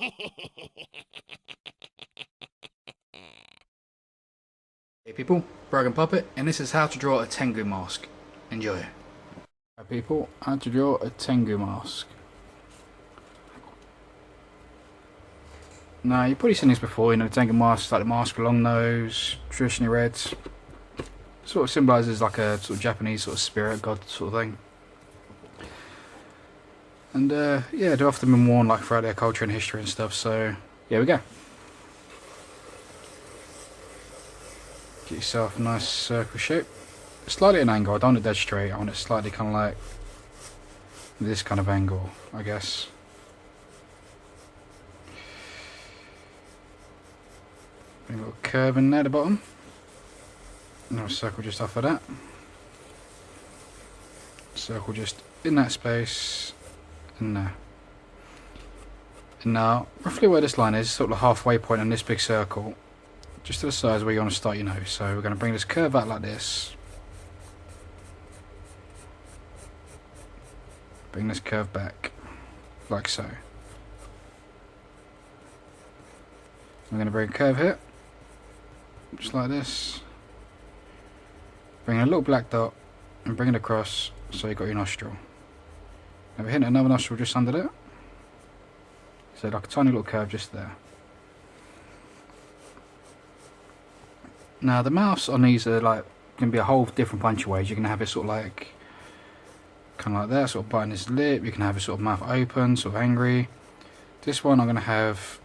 Hey people, Broken Puppet, and this is how to draw a Tengu Mask. Enjoy. Hi people, how to draw a Tengu Mask. Now, you've probably seen this before, you know, the Tengu Mask, like the mask with a long nose, traditionally red. Sort of symbolises like a sort of Japanese sort of spirit god sort of thing. And yeah, they've often been worn like throughout their culture and history and stuff, so here we go. Get yourself a nice circle shape. Slightly at an angle, I don't want it dead straight, I want it slightly kind of like this kind of angle, I guess. Bring a little curve in there at the bottom. Another circle just off of that. Circle just in that space, and there. And now, roughly where this line is, sort of the halfway point on this big circle, just to the sides where you want to start your nose. So we're going to bring this curve out like this. Bring this curve back, like so. I'm going to bring a curve here, just like this. Bring a little black dot and bring it across so you've got your nostril. Now we're hitting another nostril just under there. So like a tiny little curve just there. Now the mouths on these are like going to be a whole different bunch of ways. You can have it sort of like kind of like that, sort of biting his lip. You can have it sort of mouth open, sort of angry. This one I'm going to have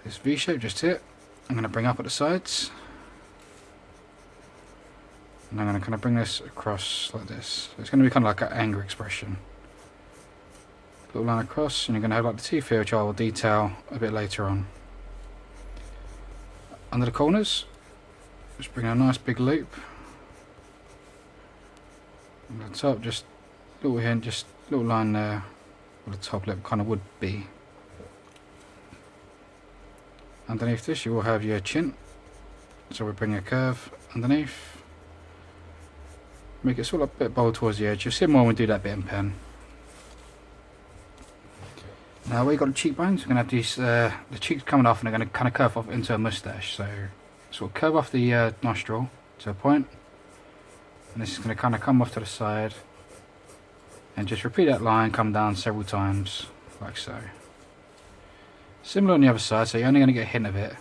this V shape just here. I'm going to bring up at the sides. And I'm going to kind of bring this across like this. So it's going to be kind of like an anger expression. Little line across, and you're going to have like the teeth here, which I will detail a bit later on. Under the corners, just bring a nice big loop. On the top, just a little hint, just a little line there where the top lip kind of would be. Underneath this, you will have your chin. So we're bringing a curve underneath. Make it sort of a bit bold towards the edge. You'll see more when we do that bit in pen. Now where you've got the cheekbones, we're going to have these, the cheeks coming off, and they're going to kind of curve off into a moustache. So sort of curve off the nostril to a point, and this is going to kind of come off to the side, and just repeat that line, come down several times, like so. Similar on the other side, so you're only going to get a hint of it,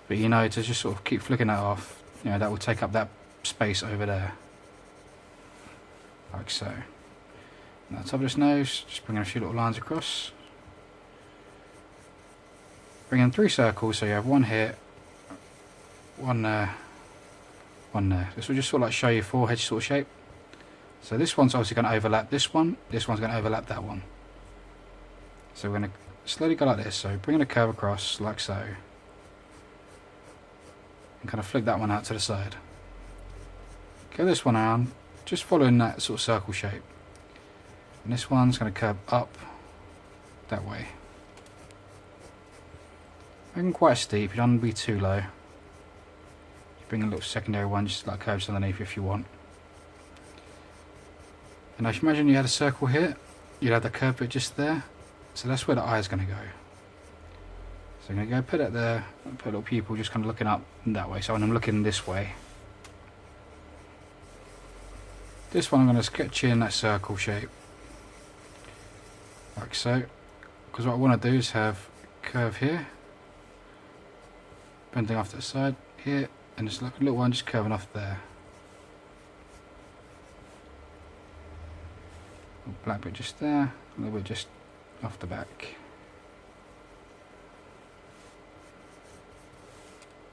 but you know, to just sort of keep flicking that off, you know, that will take up that space over there. Like so. Now top of this nose, just bring in a few little lines across. Bring in 3 circles, so you have one here, one there, one there. This will just sort of like show your forehead sort of shape. So this one's obviously going to overlap this one, this one's going to overlap that one. So we're going to slowly go like this, so bring in a curve across, like so. And kind of flick that one out to the side. Go this one around, just following that sort of circle shape. And this one's going to curve up that way. Making quite steep, you don't want to be too low. Bring a little secondary one, just like curves underneath if you want. And now if you imagine you had a circle here, you'd have the curve bit just there. So that's where the eye is going to go. So I'm going to go put it there, put a little pupil just kind of looking up that way. So when I'm looking this way. This one I'm going to sketch in that circle shape. Like so. Because what I want to do is have a curve here. Bending off to the side here. And just like a little one just curving off there. A little black bit just there. A little bit just off the back.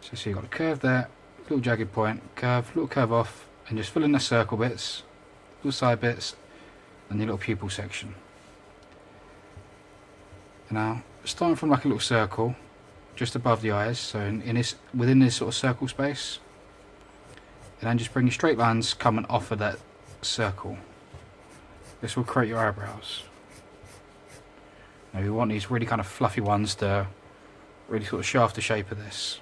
So see you've got a curve there. Little jagged point. Curve. Little curve off. And just fill in the circle bits. Little side bits. And your little pupil section. Now, starting from like a little circle, just above the eyes, so in this, within this sort of circle space, and then just bring your straight lines coming off of that circle. This will create your eyebrows. Now we want these really kind of fluffy ones to really sort of show off the shape of this.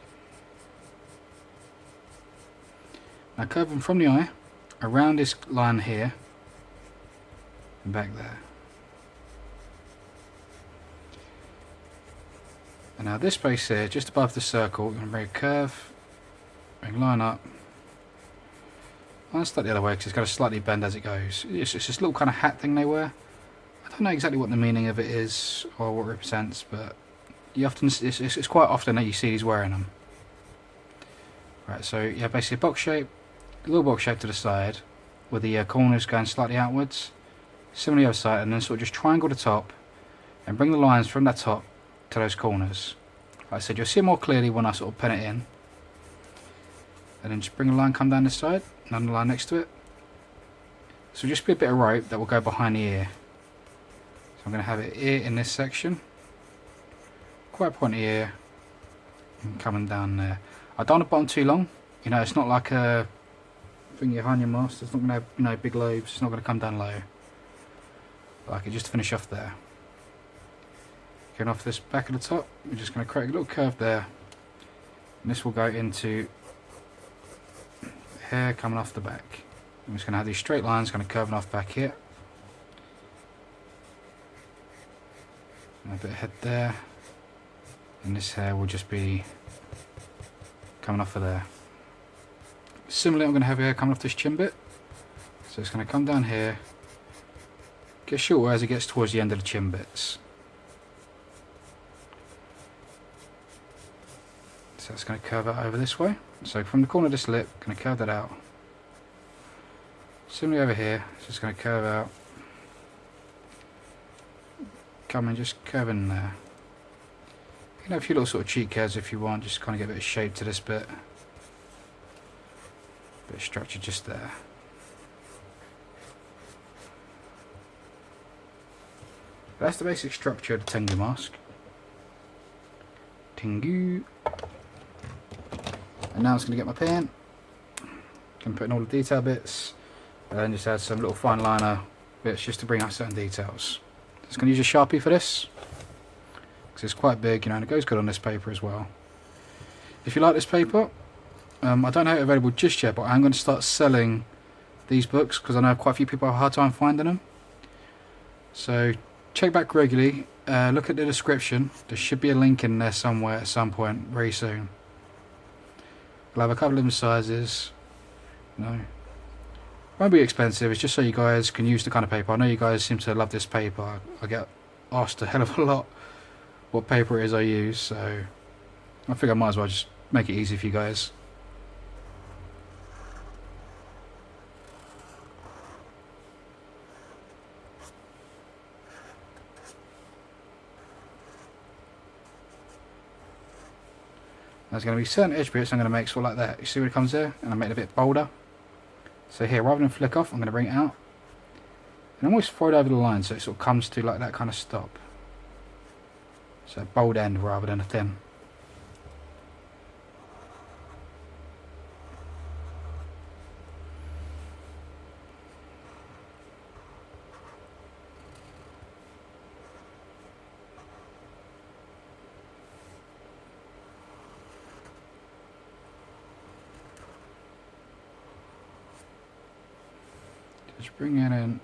Now curving from the eye, around this line here, and back there. And now this base here, just above the circle, you're going to bring a curve, bring a line up. I'll start the other way because it's got to slightly bend as it goes. It's just this little kind of hat thing they wear. I don't know exactly what the meaning of it is or what it represents, but you often it's quite often that you see these wearing them. Right, so you have basically a box shape, a little box shape to the side, with the corners going slightly outwards. Similar to the other side, and then sort of just triangle the top, and bring the lines from that top to those corners. Like I said, you'll see it more clearly when I sort of pen it in. And then just bring a line, come down this side, another line next to it. So just be a bit of rope that will go behind the ear. So I'm going to have it here in this section. Quite pointy ear. And coming down there. I don't want the bottom too long. You know, it's not like a thing behind your mask. It's not going to have, you know, big lobes. It's not going to come down low. Like it, just to finish off there. Going off this back of the top, we're just going to create a little curve there. And this will go into hair coming off the back. I'm just going to have these straight lines kind of curving off back here. And a bit of head there. And this hair will just be coming off of there. Similarly, I'm going to have hair coming off this chin bit. So it's going to come down here. Get shorter as it gets towards the end of the chin bits. So it's going to curve out over this way. So from the corner of this lip, going to curve that out. Similarly over here, it's just going to curve out. Come and just curve in there. You can have a few little sort of cheek hairs if you want, just kind of get a bit of shape to this bit. Bit of structure just there. That's the basic structure of the Tengu Mask. Tengu. And now I'm just going to get my pen. Can put in all the detail bits. And then just add some little fine liner bits just to bring out certain details. Just going to use a Sharpie for this. Because it's quite big, you know, and it goes good on this paper as well. If you like this paper, I don't have it available just yet, but I'm going to start selling these books because I know quite a few people have a hard time finding them. So check back regularly. Look at the description. There should be a link in there somewhere at some point very soon. I'll have a couple of them sizes. No, won't be expensive. It's just so you guys can use the kind of paper. I know you guys seem to love this paper. I get asked a hell of a lot what paper it is I use, so I think I might as well just make it easy for you guys. There's going to be certain edge bits I'm going to make sort of like that. You see where it comes there? And I make it a bit bolder. So here, rather than flick off, I'm going to bring it out. And almost throw it over the line so it sort of comes to like that kind of stop. So a bold end rather than a thin. Just bring it in.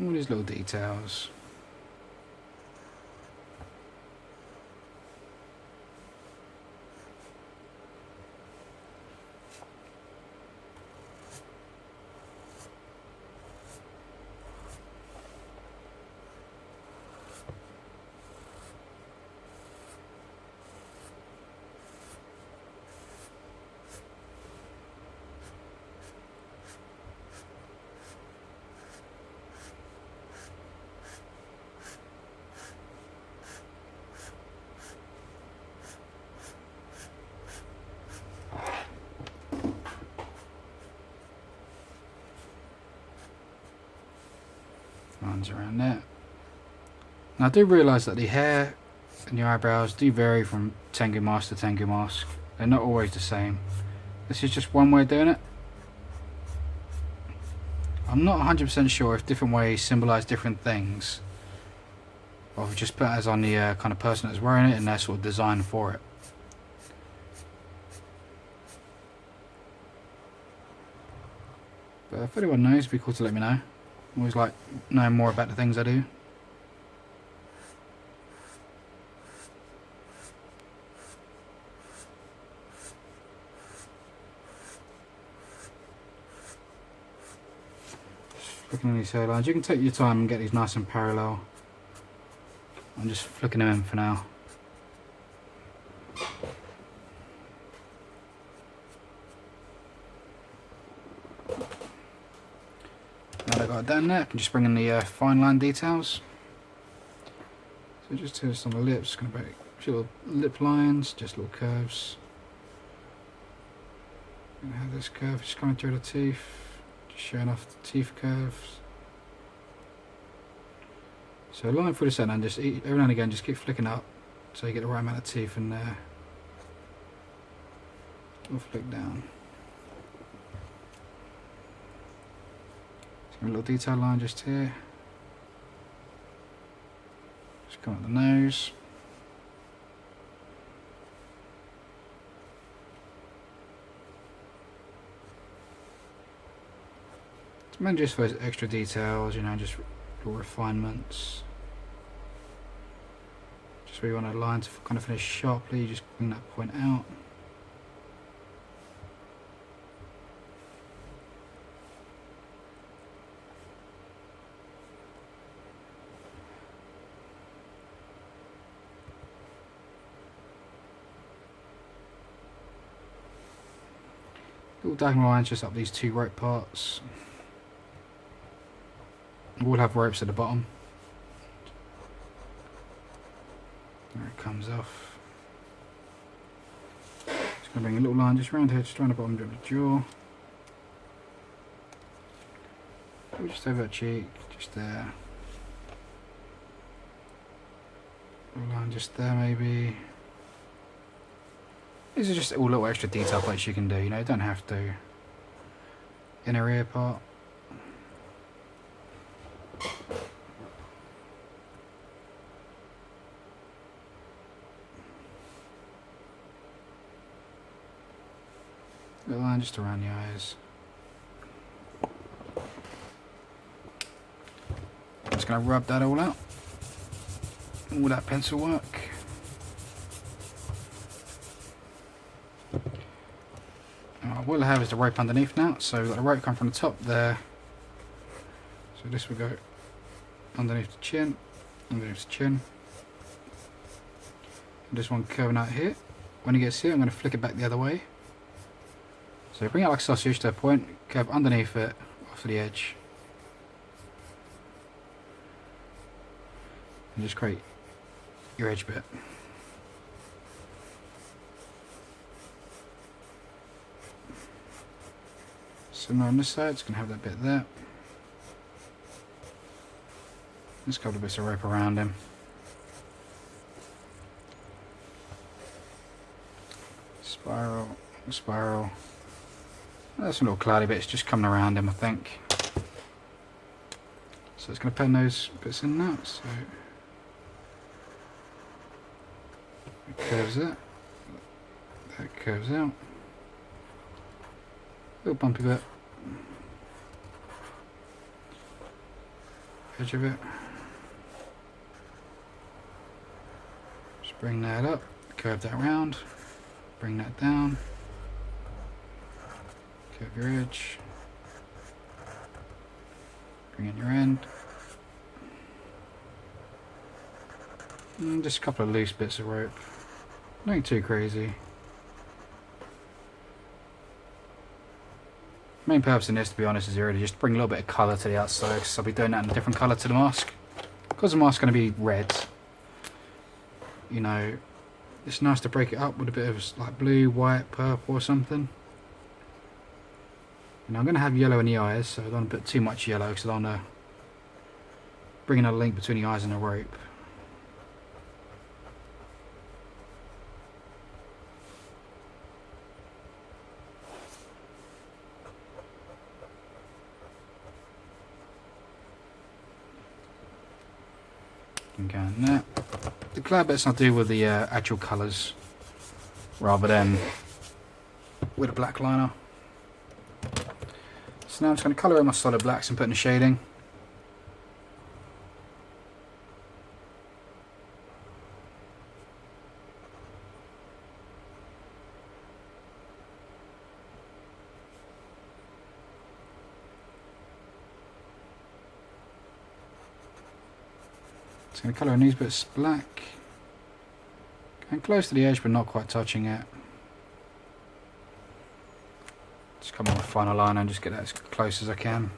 All these little details. Lines around there. Now I do realise that the hair and your eyebrows do vary from Tengu Mask to Tengu Mask. They're not always the same. This is just one way of doing it. I'm not 100% sure if different ways symbolise different things, or if just put as on the kind of person that's wearing it and their sort of design for it. But if anyone knows, it'd be cool to let me know. I always like knowing more about the things I do. Looking at these hairlines, you can take your time and get these nice and parallel. I'm just flicking them in for now. Now that I got it down there, I can just bring in the fine line details. So just on the lips, going to make little lip lines, just little curves. Going to have this curve just coming through the teeth, just showing off the teeth curves. So line through the centre and just every now and again just keep flicking up so you get the right amount of teeth in there. We'll flick down. A little detail line just here. Just come up the nose. It's meant just for extra details, you know, just little refinements. Just where you want a line to kind of finish sharply, just bring that point out. Little diagonal lines just up these two rope parts. We'll have ropes at the bottom. There it comes off. Just going to bring a little line just around here, just around the bottom of the jaw. Just over that cheek, just there. A little line just there maybe. These are just all little extra detail plates you can do, you know, you don't have to. Inner ear part. Little line just around the eyes. I'm just going to rub that all out. All that pencil work. What we'll have is the rope underneath now. So we've got the rope come from the top there. So this will go underneath the chin, underneath the chin. And this one curving out here. When it gets here, I'm going to flick it back the other way. So bring it like a sausage to a point, curve underneath it, off to the edge. And just create your edge bit. Similar on this side, it's going to have that bit there. Just a couple of bits of rope around him. Spiral, spiral. There's some little cloudy bits just coming around him, I think. So it's going to pen those bits in now. So it curves it. That curves out. Little bumpy bit. Edge of it. Just bring that up, curve that round, bring that down, curve your edge, bring in your end. And just a couple of loose bits of rope. Nothing too crazy. Main purpose in this, to be honest, is really just bring a little bit of colour to the outside, because I'll be doing that in a different colour to the mask. Because the mask's going to be red, you know, it's nice to break it up with a bit of like blue, white, purple or something. And I'm going to have yellow in the eyes, so I don't want to put too much yellow, because I don't want to bring in a link between the eyes and the rope. Going there. The cloud bits I'll do with the actual colours rather than with a black liner. So now I'm just going to colour in my solid blacks and put in the shading. Just going to colour in these bits black. Going close to the edge but not quite touching it. Just come on with final line and just get that as close as I can.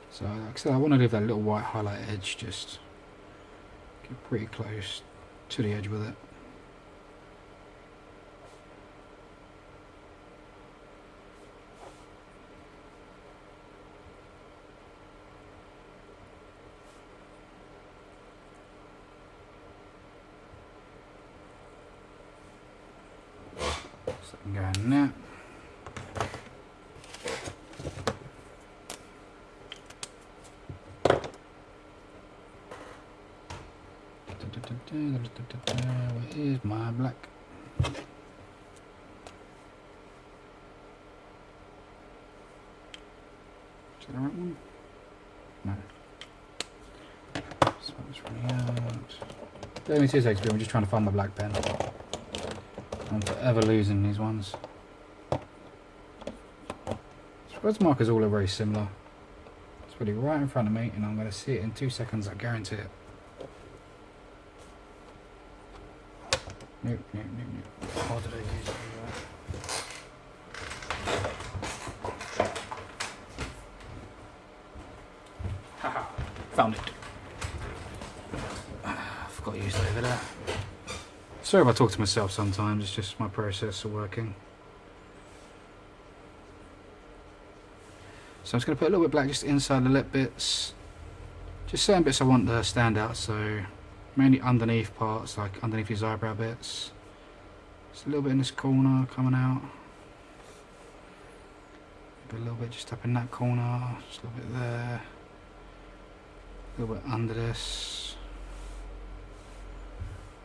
So like I said, I want to leave that little white highlight edge, just get pretty close to the edge with it. So I can go in there. Where is my black? Is that the right one? No. So it's running out. Give me 2 seconds, I'm just trying to find my black pen. I'm forever losing these ones. Spreads markers all are very similar. It's really right in front of me and I'm going to see it in 2 seconds, I guarantee it. Nope. How did I use it? Haha, found it. I forgot to use it over there. Sorry if I talk to myself sometimes, it's just my process of working. So I'm just going to put a little bit black just inside the lip bits. Just certain bits I want to stand out, so mainly underneath parts, like underneath his eyebrow bits. Just a little bit in this corner coming out. Maybe a little bit just up in that corner, just a little bit there. A little bit under this.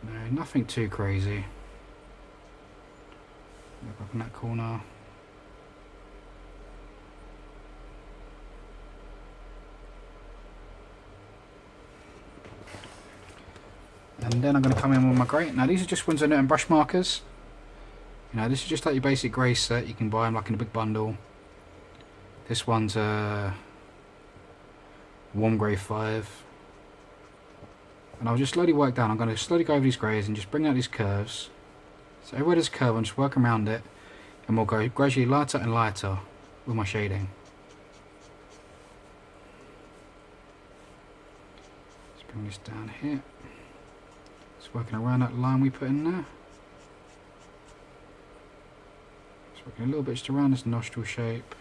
No, nothing too crazy. Look up in that corner. And then I'm going to come in with my grey. Now these are just Winsor Newton brush markers. You know, this is just like your basic grey set. You can buy them like in a big bundle. This one's a warm grey 5. And I'll just slowly work down. I'm going to slowly go over these greys and just bring out these curves. So everywhere there's a curve, I'm just working around it. And we'll go gradually lighter and lighter with my shading. Let's bring this down here. Just working around that line we put in there. Just working a little bit just around this nostril shape.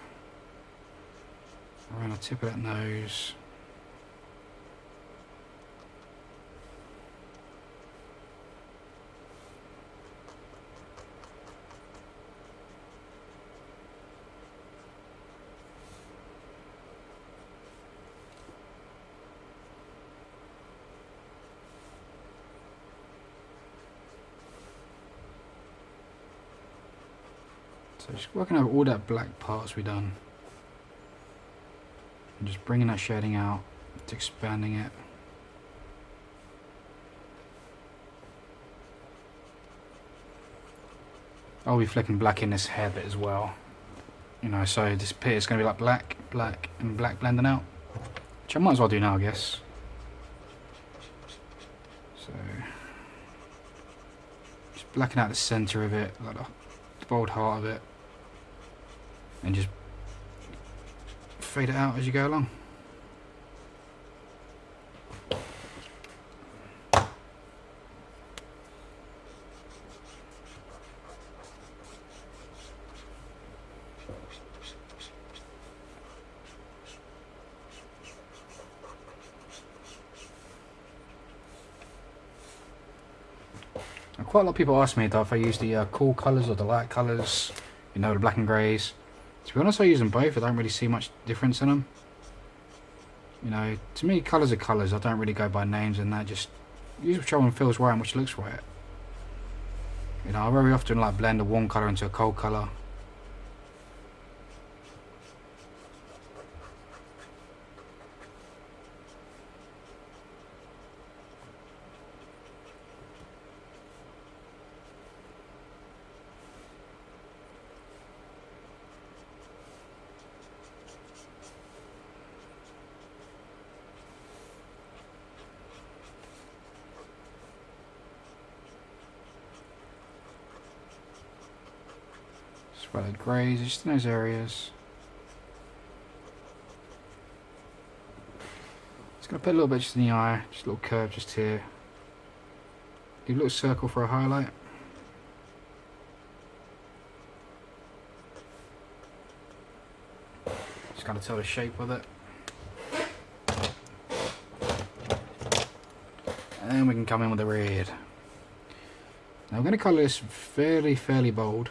Around the tip of that nose. So just working over all that black parts we've done. And just bringing that shading out, it's expanding it. I'll be flicking black in this hair bit as well. You know, so this bit is going to be like black, black and black blending out. Which I might as well do now, I guess. So, just blacking out the centre of it, like the bold heart of it. And just fade it out as you go along. And quite a lot of people ask me if I use the cool colours or the light colours, you know, the black and greys. To be honest, I use them both. I don't really see much difference in them. You know, to me, colours are colours. I don't really go by names and that. Just use which one feels right and which looks right. You know, I very often like blend a warm colour into a cold colour. About the greys, just in those areas. Just going to put a little bit just in the eye, just a little curve just here. Do a little circle for a highlight. Just kind of tell the shape with it. And we can come in with the red. Now we're going to colour this fairly bold.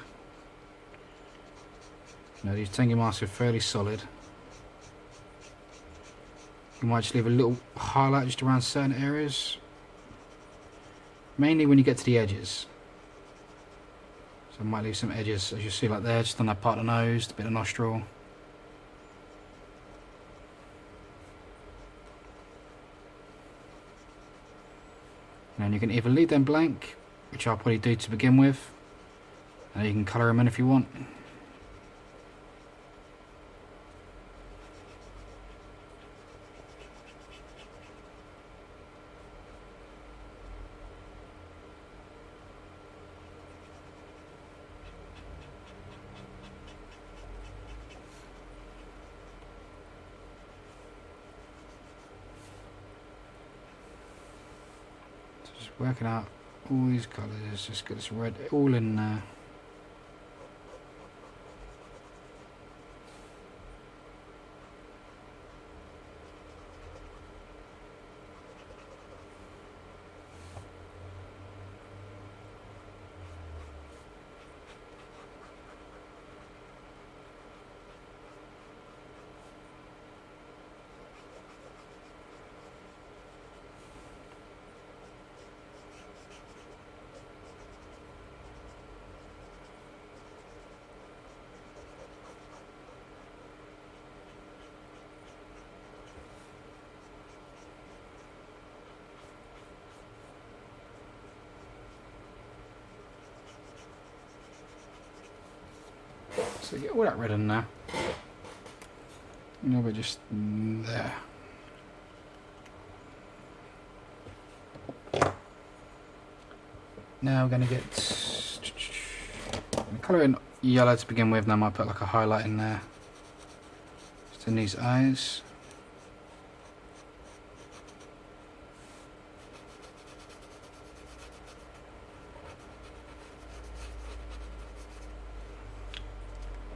Now these Tengu Masks are fairly solid. You might just leave a little highlight just around certain areas. Mainly when you get to the edges. So I might leave some edges, as you see like there, just on that part of the nose, a bit of nostril. And you can either leave them blank, which I'll probably do to begin with, and you can colour them in if you want. Working out all these colours, just get this red all in there. So get all that red in there. A little bit just there. Now we're going to get colour in yellow to begin with, and I might put like a highlight in there. Just in these eyes.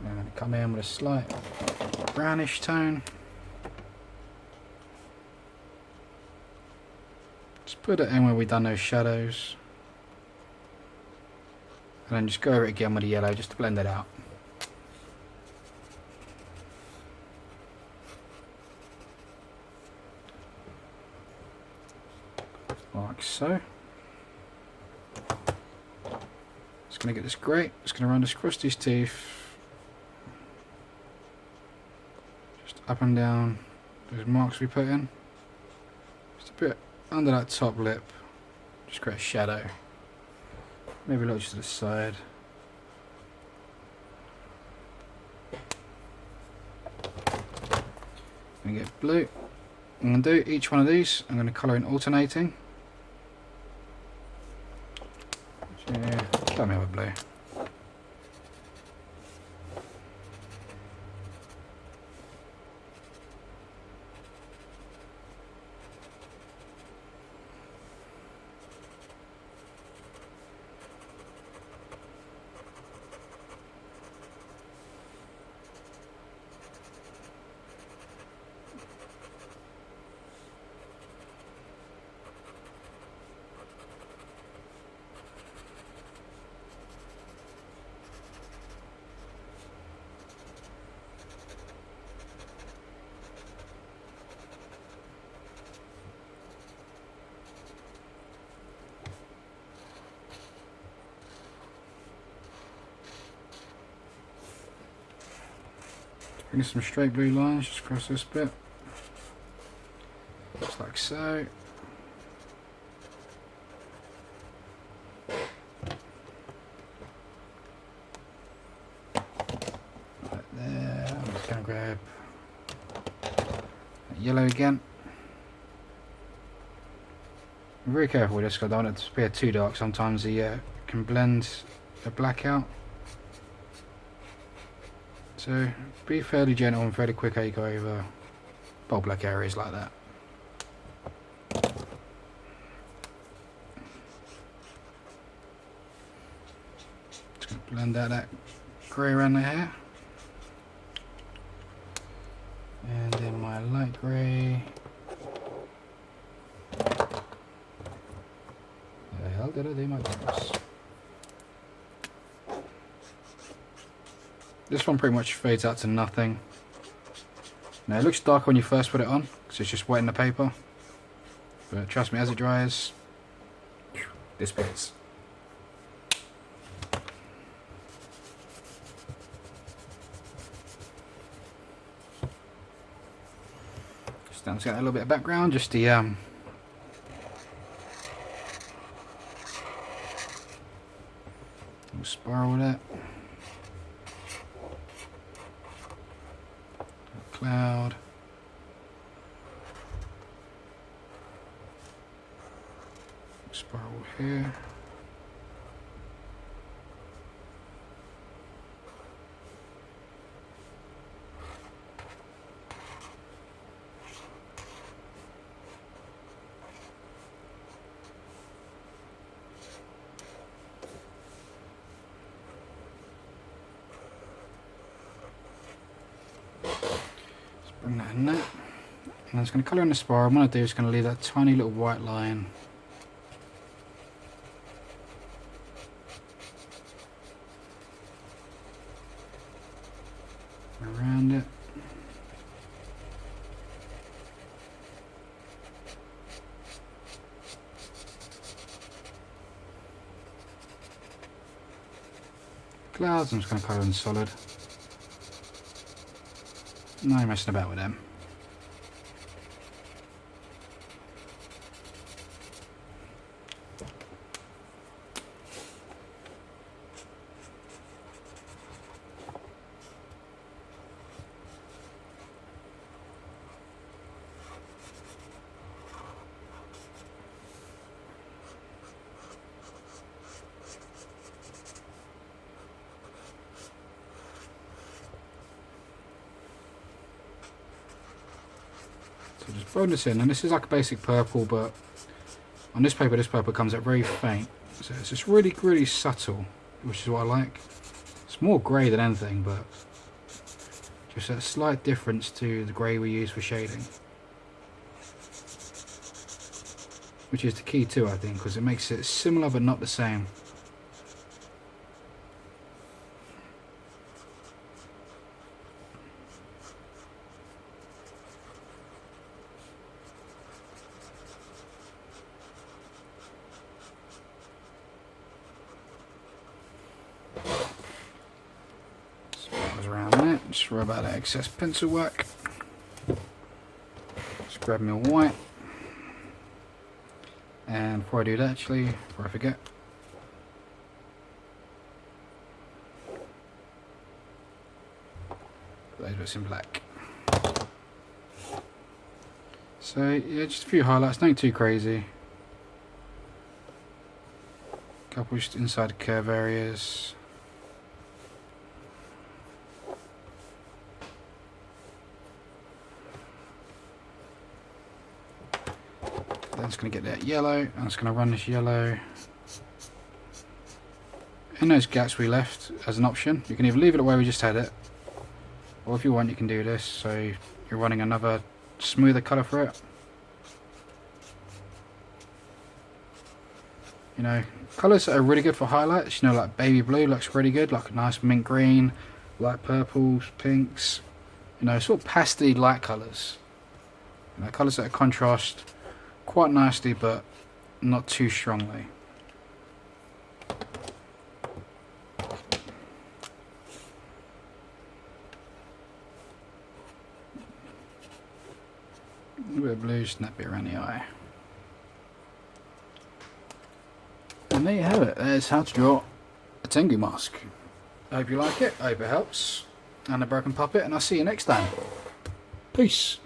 I'm going to come in with a slight brownish tone. Just put it in where we've done those shadows. And then just go over it again with the yellow just to blend it out. Like so. Just going to get this grey. Just going to run this across these teeth. Just up and down those marks we put in. Just a bit under that top lip. Just create a shadow. Maybe a little just to the side. I'm going to get blue. I'm going to do each one of these. I'm going to colour in alternating. Yeah, let me have a blue. Bring some straight blue lines just across this bit. Just like so. Right there. I'm just going to grab that yellow again. I'm very careful with this because I don't want it to appear too dark. Sometimes the can blend the black out. So be fairly gentle and fairly quick how you go over bold black areas like that. Just going to blend out that grey around the hair. And then my light grey. Where the hell did I do my grass? This one pretty much fades out to nothing. Now it looks darker when you first put it on because it's just wet in the paper. But trust me, as it dries, disappears. Just get a little bit of background, just the little spiral with it. Cloud. Spiral here. Bring that in there. And I'm just going to colour in the spiral. What I'm going to do is going to leave that tiny little white line around it. Clouds, I'm just going to colour in solid. No messing about with them. So just throw this in, and this is like a basic purple, but on this purple comes out very faint. So it's just really, really subtle, which is what I like. It's more grey than anything, but just a slight difference to the grey we use for shading. Which is the key too, I think, because it makes it similar but not the same. Around that, just rub out that excess pencil work. Just grab me a white, and before I do that, actually, before I forget, those bits in black. So yeah, just a few highlights, nothing too crazy. Couple just inside the curve areas. I'm just going to get that yellow. I'm just going to run this yellow in those gaps we left as an option. You can either leave it the way we just had it, or if you want you can do this, so you're running another smoother colour for it. You know, colours that are really good for highlights, you know, like baby blue looks really good, like a nice mint green, light purples, pinks, you know, sort of pastel light colours. You know, colours that are contrast quite nicely but not too strongly. A little bit of blue, snap it around the eye. And there you have it. There's how to draw a Tengu mask. I hope you like it, I hope it helps. And a broken puppet, and I'll see you next time. Peace.